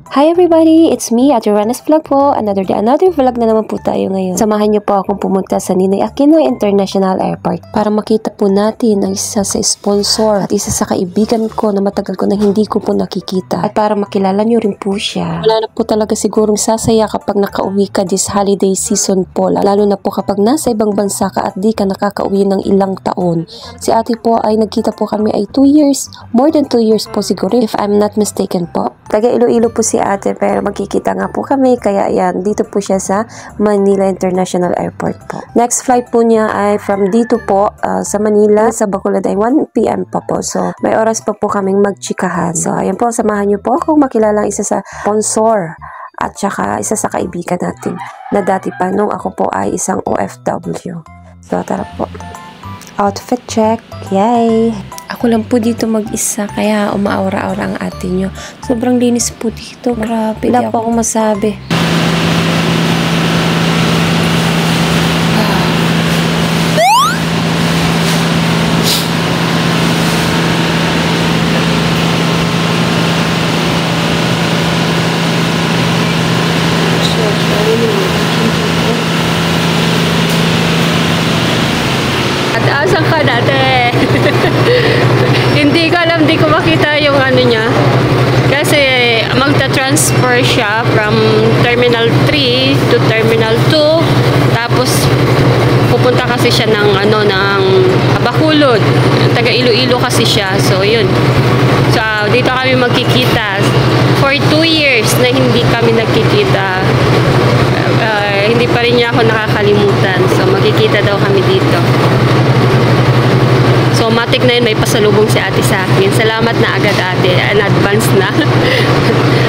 Hi everybody! It's me, Ate Ranas Vlog po. Another vlog na naman po tayo ngayon. Samahan niyo po akong pumunta sa Ninoy Aquino International Airport para makita po natin ang isa sa sponsor at isa sa kaibigan ko na matagal ko na hindi ko po nakikita. At para makilala niyo rin po siya. Wala na po talaga sigurong sasaya kapag nakauwi ka this holiday season po. Lalo na po kapag nasa ibang bansa ka at di ka nakakauwi ng ilang taon. Si ate po ay nagkita po kami ay 2 years, more than 2 years po siguro if I'm not mistaken po. Taga Iloilo po si ate pero magkikita nga po kami kaya yan dito po siya sa Manila International Airport po. Next flight po niya ay from dito po sa Manila sa Bacolod ay 1 PM pa po. So may oras pa po kaming magchikahan. So ayan po, samahan niyo po akong makilala ang isa sa sponsor at saka isa sa kaibigan natin na dati pa nung ako po ay isang OFW. So tara po. Outfit check. Yay! Ako lang po dito mag-isa kaya umaawra-awra ang ate nyo. Sobrang linis po dito. Grabe. Wala po akong masabi. Asan ka dati? Hindi ko alam, di ko makita yung ano niya. Kasi magta-transfer siya from Terminal 3 to Terminal 2. Tapos pupunta kasi siya ng ano ng Bacolod. Taga Iloilo kasi siya. So yun. So dito kami magkikita. For 2 years na hindi kami nagkikita. Hindi pa rin niya ako nakakalimutan. So magkikita daw kami dito. So, matik na yun, may pasalubong si ate sa akin. Salamat na agad ate, in advance na.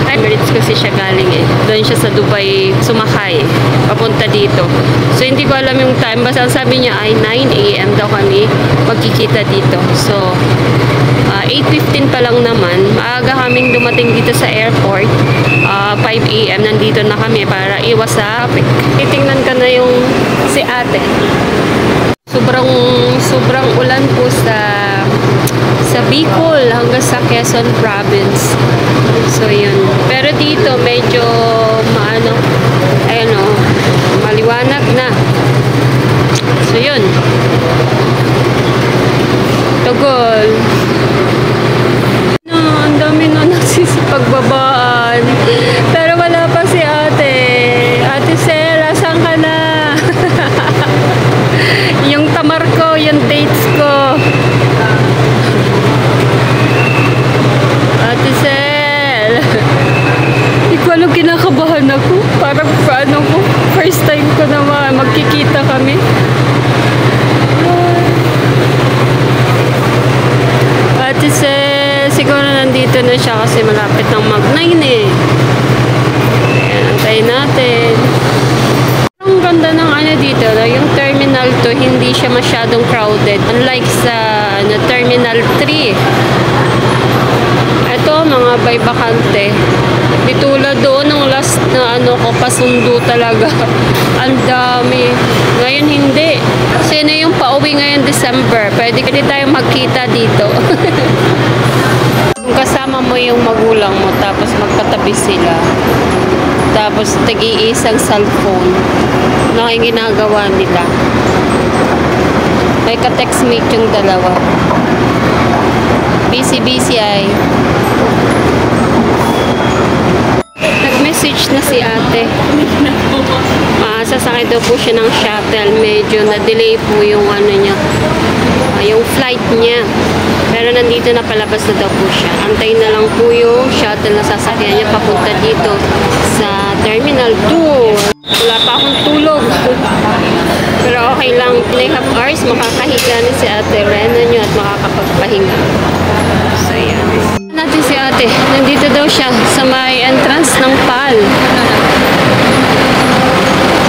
Emirates kasi siya galing eh. Doon siya sa Dubai sumakay, papunta dito. So, hindi ko alam yung time. Basta sabi niya ay 9 AM daw kami magkikita dito. So, 8:15 pa lang naman. Maaga kaming dumating dito sa airport. 5 AM nandito na kami para iwas sa traffic. Titingnan ka na yung si ate. Sobrang ulan po sa Bicol hanggang sa Quezon Province. So yun. Pero dito medyo ayun oh, maliwanag na. So yun. Tugol. Ang dami na nagsisipagbabaan. Pero wala pa si ate. Ate Sel, asan ka na? Yung tamar ko, yung dates ko. Ate Sel. Hindi ko alam, kinakabahan ako. Parang paano ko. First time ko naman magkikita kami. Ate Sel, siguro nandito na siya kasi malapit ng mag-9 eh. Ayan, antayin natin. Ang ganda ng ano dito, yung Terminal 2, hindi siya masyadong crowded. Unlike sa Terminal 3. Ito, mga bay bakante. Di tulad doon ng last na ano ko, pasundo talaga. Ang dami. Ngayon hindi. Sino yung pauwi ngayon December? Pwede tayong magkita dito. Kung kasama mo yung magulang mo, tapos magkatabi sila. Tapos tag-iisang cellphone na yung ginagawa nila. May ka-textmate yung dalawa. Busy ay. Nag-message na si ate. Sasakay daw po siya ng shuttle. Medyo na-delay po yung ano niya. Yung flight niya. Pero nandito na palabas na daw po siya. Antayin na lang po yung shuttle na sasakyan niya papunta dito sa Terminal 2. Wala pa akong tulog. Pero okay lang. 3.5 hours, makakahiga na si ate Rena nyo at makakapagpahinga. So, yan. Natin si ate. Nandito daw siya sa may entrance ng PAL.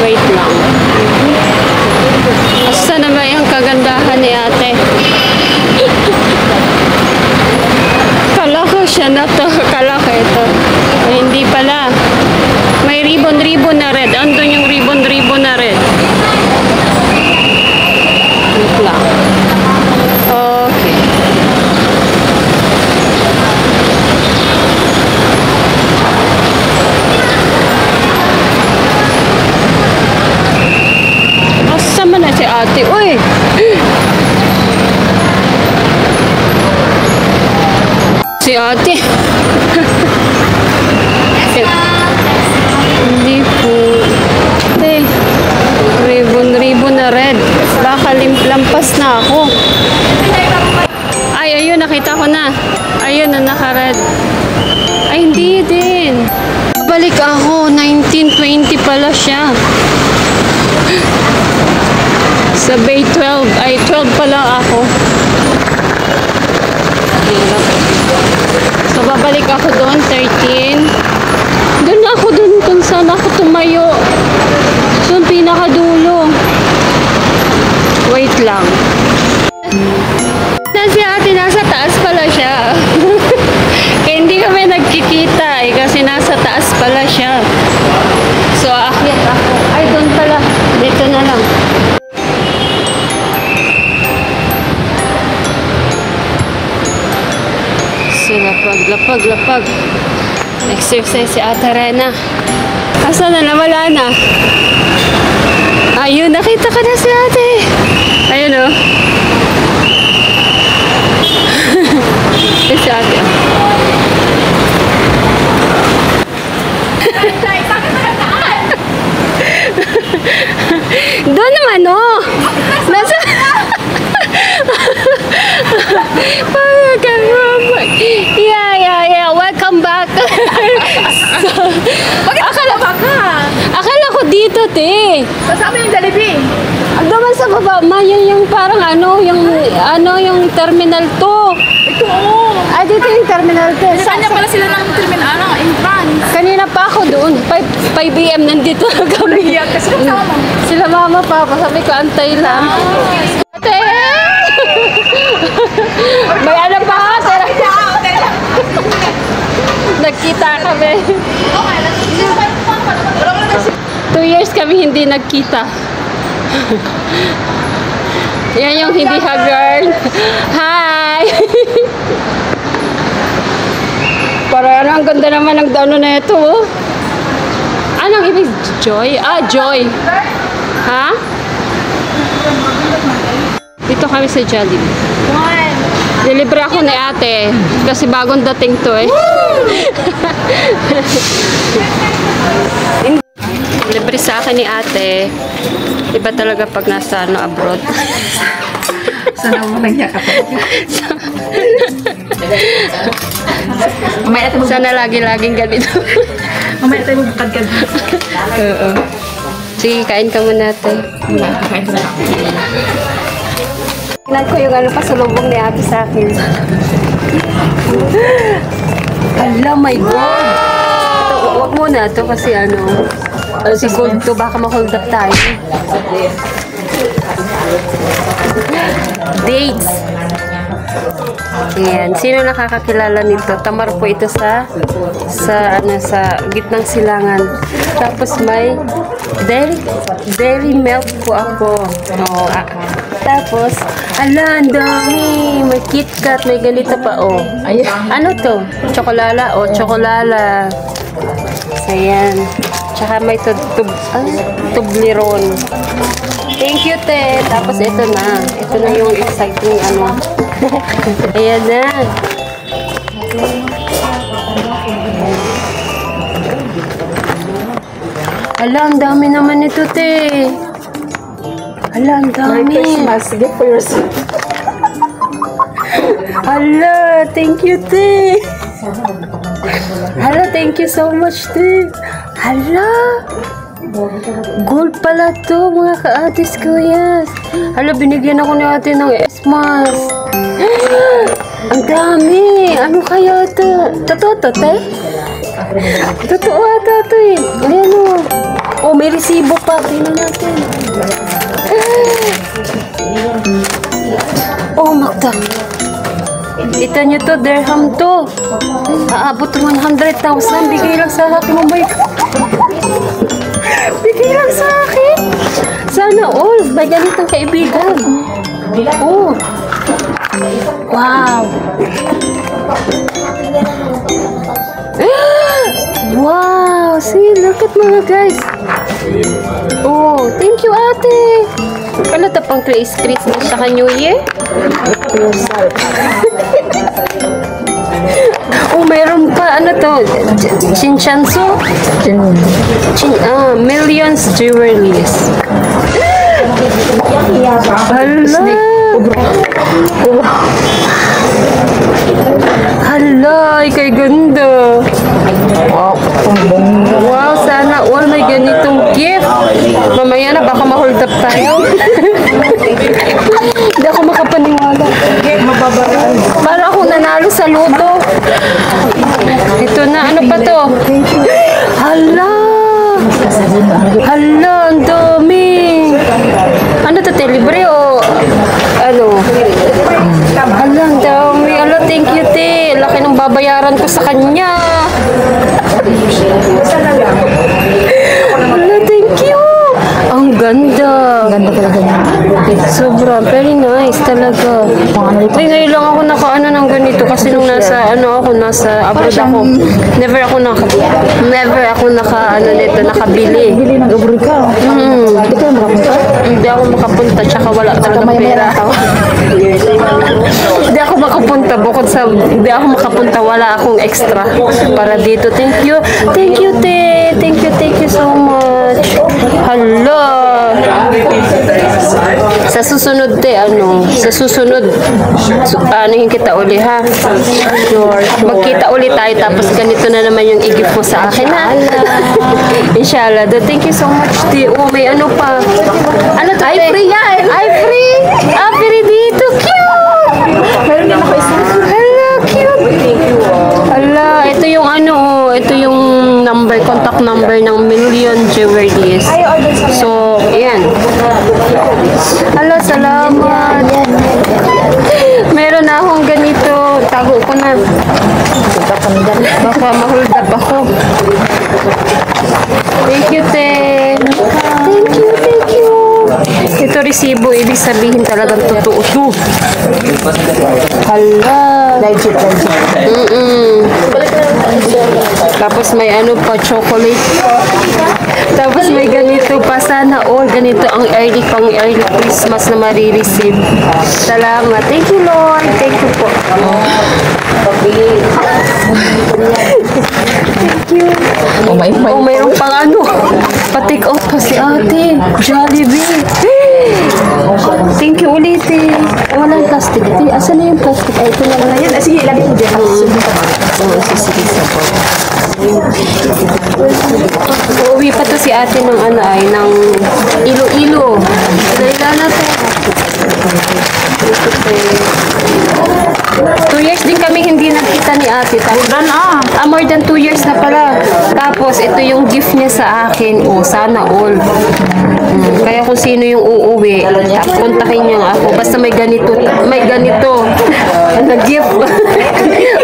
Wait lang. Asa na ba yung kagandahan ni ate? Kala ko siya na to. Kala ko ito. Hindi pala. May ribbon na red. Andun yung ribbon na red. Wait lang. Okay. ate. Uy! Si ate. Hindi po. Ate, ribbon na red. Baka lampas na ako. Ay, ayun, nakita ko na. Ayun, na naka-red. Ay, hindi din. Balik ako. 1920 pala siya. Sa Bay 12. Ay, 12 pala ako. So, babalik ako doon. 13. Doon ako doon kung saan ako tumayo. So, pinakadulo. Wait lang. Si ate, nasa taas pala siya. Kaya hindi kami nagkikita eh, kasi nasa taas pala siya. So, aakyat ako. Ay, doon pala. Dito na lang. So, lapag. Exercise si Ate Rena. Asa na? Nawala na. Ayun, nakita ka na si ate. Ayun o. Si ate. Doon naman o. Nasa... Yeah. Welcome back. Bakit Akala ko dito, te. kasama yung Jollibee? Doon sa baba, yung parang yung terminal 2. Ito, oo. Ay, dito yung terminal 2. Saan niya pala sila ng terminal, entrance? Kanina pa ako doon. 5 p.m. nandito na kami. Kasi kasama mo. Sila mama, papa. Sabi ko, antay lang. Ate! May ano pa ako, sir? Nagkita kami. 2 years kami hindi nagkita. Yan yung hindi haggard. Hi! Parang ang ganda naman ng dano na ito. Oh. Anong ibig? Joy? Ah, Joy. Ha? Dito kami sa Jollibee. Nilibre ako ni ate kasi bagong dating to eh. Libre sa akin ni ate. Iba talaga pag nasa abroad. Sana mo nagyakap ako. Sana lagi-laging ganito. Mamaya tayo magpagkad. Oo. Sige, kain ka muna ate. Kain na ako. Tingnan ko yung pasalubong ni ate sa akin. Hala, my God! Ito, wag muna ito kasi si gold to, baka ma-hold up tayo. Dates! Ayan. Sino nakakakilala nito? Tamar po ito sa gitnang silangan. Tapos may dairy milk po ako. Oh, tapos, ala, ang dami. May KitKat, may ganito pa, oh. Ano to? Tsokolala, oh, tsokolala. So, ayan. Tsaka may Toblerone. Thank you, te. Tapos, ito na. Ito na yung exciting, Ayan na. Ala, ang dami naman ito, te. Ala, ang dami. Merry Christmas. Gift for yourself. Ala, thank you, te. Ala, thank you so much, te. Ala. Gold pala to, mga ka-atis ko, yes. Ala, binigyan ako ni ate ng Xmas. Ang dami. Ano kaya ito? Totoo to, te? Totoo ata ito eh. Ayan o. Oh, may resibo pa. Tingnan natin. Oh, Magda. Kita nyo to, dirham to. Aabot 100,000. Bigay lang sa akin. Oh my God. Bigay lang sa akin. Sana all. May ganitong kaibigan. Oh. Wow. Wow, sino? Look at mga guys. Oh, thank you ate. Ano to pang Christmas sa New Year? Oh, mayroon pa ano to? Chinchanso? Millions jewelries. Hala. Oh. Hala, ikay ganda. Wow, sana all may ganitong gift. Mamaya na baka ma-hold up tayo. Hindi ako makapaniwala. Para ako nanalo sa luto. Ito na, ano pa to? Hala! Hala, ang dami! Ano to, libre o ano? Hala, ang dami. Hala, thank you, te. Laki ng babayaran ko sa kanya. Hala, thank you. Ang ganda. Ganda talaga niya. Sobra, very nice talaga. Ay, ngayon lang ako nakaano ng ganito kasi nung nasa abroad ako. Never ako nakabili. Bili ng ubri ka. Hindi ka makapunta? Hindi ako makapunta, tsaka wala talagang pera. Hindi ako makapunta, hindi ako makapunta, wala akong extra para dito. Thank you, te. Thank you so much. Hala. Sa susunod, te, anuhin kita uli, ha? Sure. Magkita uli tayo, tapos ganito na naman yung i-gift mo sa akin, ha? Inshallah. Thank you so much, te. Oh, may ano pa. Ano to, te? free yan. Ay, free? Ah, free dito. Cute! Meron din ako isa. Hala, cute. Hala, ito yung ito yung contact number ng Million Jewelries. So, ayan. Hala, salamat. Meron na akong ganito. Tago ko na. Baka ma-hold up ako. Thank you, te. Thank you. Ito resibo, ibig sabihin talagang totoo to. Hala. Legit. Tapos may ano pa, chocolate. Tapos may ganito pa, sana all ganito ang early Christmas na marireceive. Salamat. Thank you, Lord. Thank you po. Thank you. Oh, mayroon pang ano. Pa-take out pa si ate. Jollibee. Thank you ulit, eh. Walang plastic. Asan na yung plastic? Ay, ito na lang. Ayan, sige, ilagay mo dyan. Sige. Uuwi pa to si ate ng ng Iloilo. Kailan na to? 2 years din kami hindi nakita ni ate. More than 2 years na pala. Tapos, ito yung gift niya sa akin. Oh, sana all. Kaya kung sino yung uuwi, puntahin niyo ako. Basta may ganito. Na gift.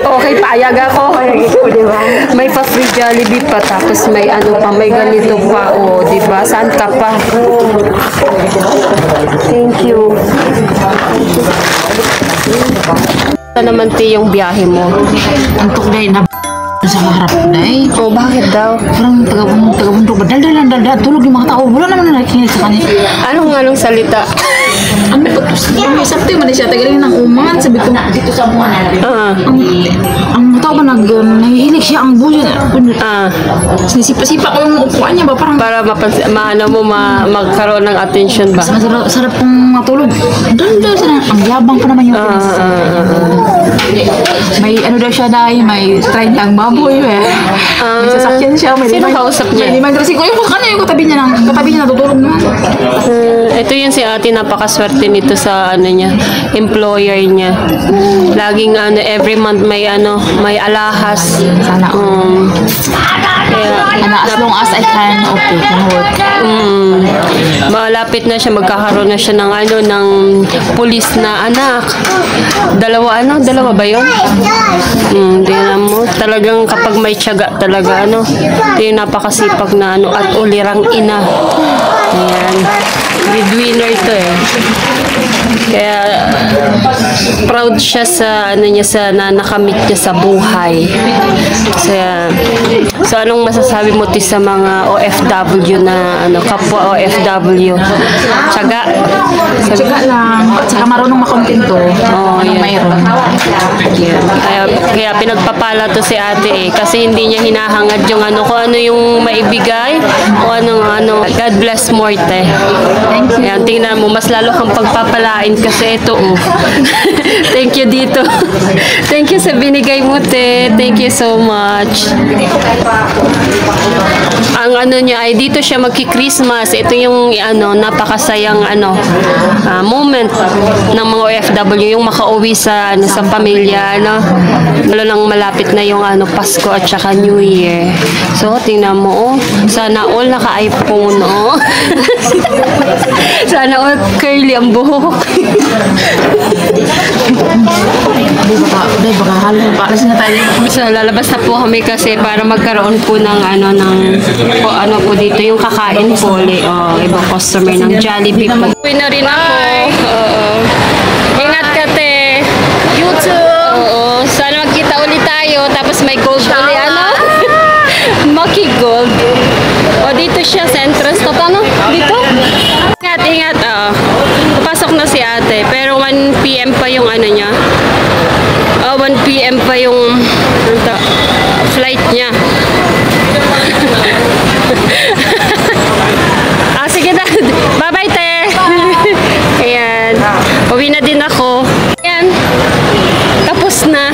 Okay, payag ako. May pa-free Jollibee pa. Tapos may may ganito pa. Oh, diba? Saan ka pa? Thank you. Ito naman, te, yung biyahe mo. Antok dahil na sa harap dahil. Oh, bakit daw? Parang taga-bundok ba? Dal, tulog yung mga tao. Wala naman na nakikinig sa kanila. Anong salita? Ano po? Yung sabto yung siya, tagaling ng uman. Sabi ko, dito sa buwan. Ang tao ba nahihilig siya ang buwan. Sinisipa-sipa ko yung upuan niya ba? Parang Para magkaroon ng attention ba? sarap pong matulog. Dal, ang yabang pa naman yung may daw siya dahil may try ang baboy. May sasakyan siya. Sino kausap niya? May dressing ko. Yung katabi niya natutulog naman. Ito yun si ate, napakaswerte nito sa employer niya. Laging every month may alahas. Sana as long as I can, okay, can work. Malapit na siya, magkakaroon na siya ng pulis na anak. Dalawa ba yun? Tingnan mo, talagang kapag may tiyaga talaga, ito yung napakasipag na at ulirang ina. Ayan. breadwinner ito eh. Kaya proud siya sa ano niya sa na nakamit niya sa buhay. So anong masasabi mo ti sa mga OFW na ano kapwa OFW? Tiyaga. Tsaga lang. At saka marunong makontento. Anong mayroon. Kaya pinagpapala to si ate eh. Kasi hindi niya hinahangad yung ano, kung ano yung maibigay o ano. God bless more te. Thank you. Yan, tingnan mo, mas lalo kang pagpapalain kasi ito oh. Thank you dito. Thank you sa binigay mo te. Thank you so much. Ang ano niya ay dito siya magki-Christmas. Ito yung ano, napakasayang ano moment ng mga OFW, yung makauwi sa ano, sa pamilya ano. Lalo nang malapit na yung ano Pasko at saka New Year. So tingnan mo oh, sana all naka-iPhone oh. Sana all curly ang buhok. Baka halong pares na tayo. So lalabas na po kami kasi para magkaroon po ng ano po dito yung kakain po ibang customer ng Jollibee po. Uwi na rin ako. Oo. Ingat ka te. YouTube! Oo. Sana magkita ulit tayo tapos may gold ulit ano. Maki Gold. O dito siya sa entrance to ano? Dito? Ingat. Papasok na si ate pero 1 PM pa yung ano niya. 1 PM pa yung flight niya. Sige na. Bye-bye, te. Ayan. Uwi na din ako. Ayan. Tapos na.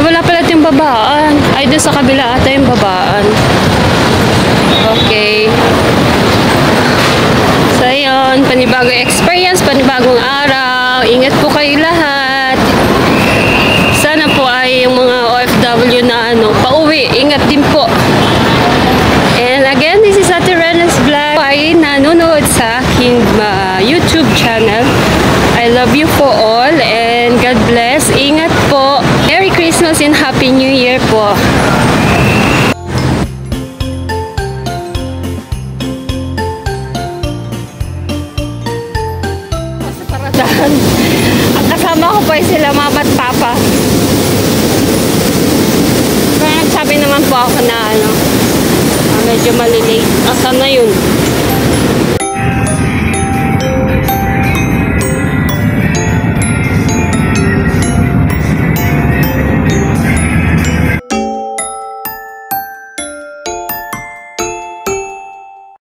Wala pala yung babaan. Ay, doon sa kabila ata yung babaan. Okay. So, yun. Panibagong experience, panibagong araw. Ingat po kayo lahat. Sana po ay yung mga OFW na pauwi. Ingat din po. And again, this is Ate Rena's Vlog. Ay nanonood sa aking YouTube channel. I love you po all and God bless. Ingat po. Merry Christmas and Happy New Year po. Sa paradahan. At kasama ko pa sila mama at papa. Kaya nagsabi naman po ako na medyo malilate. Asan na yun?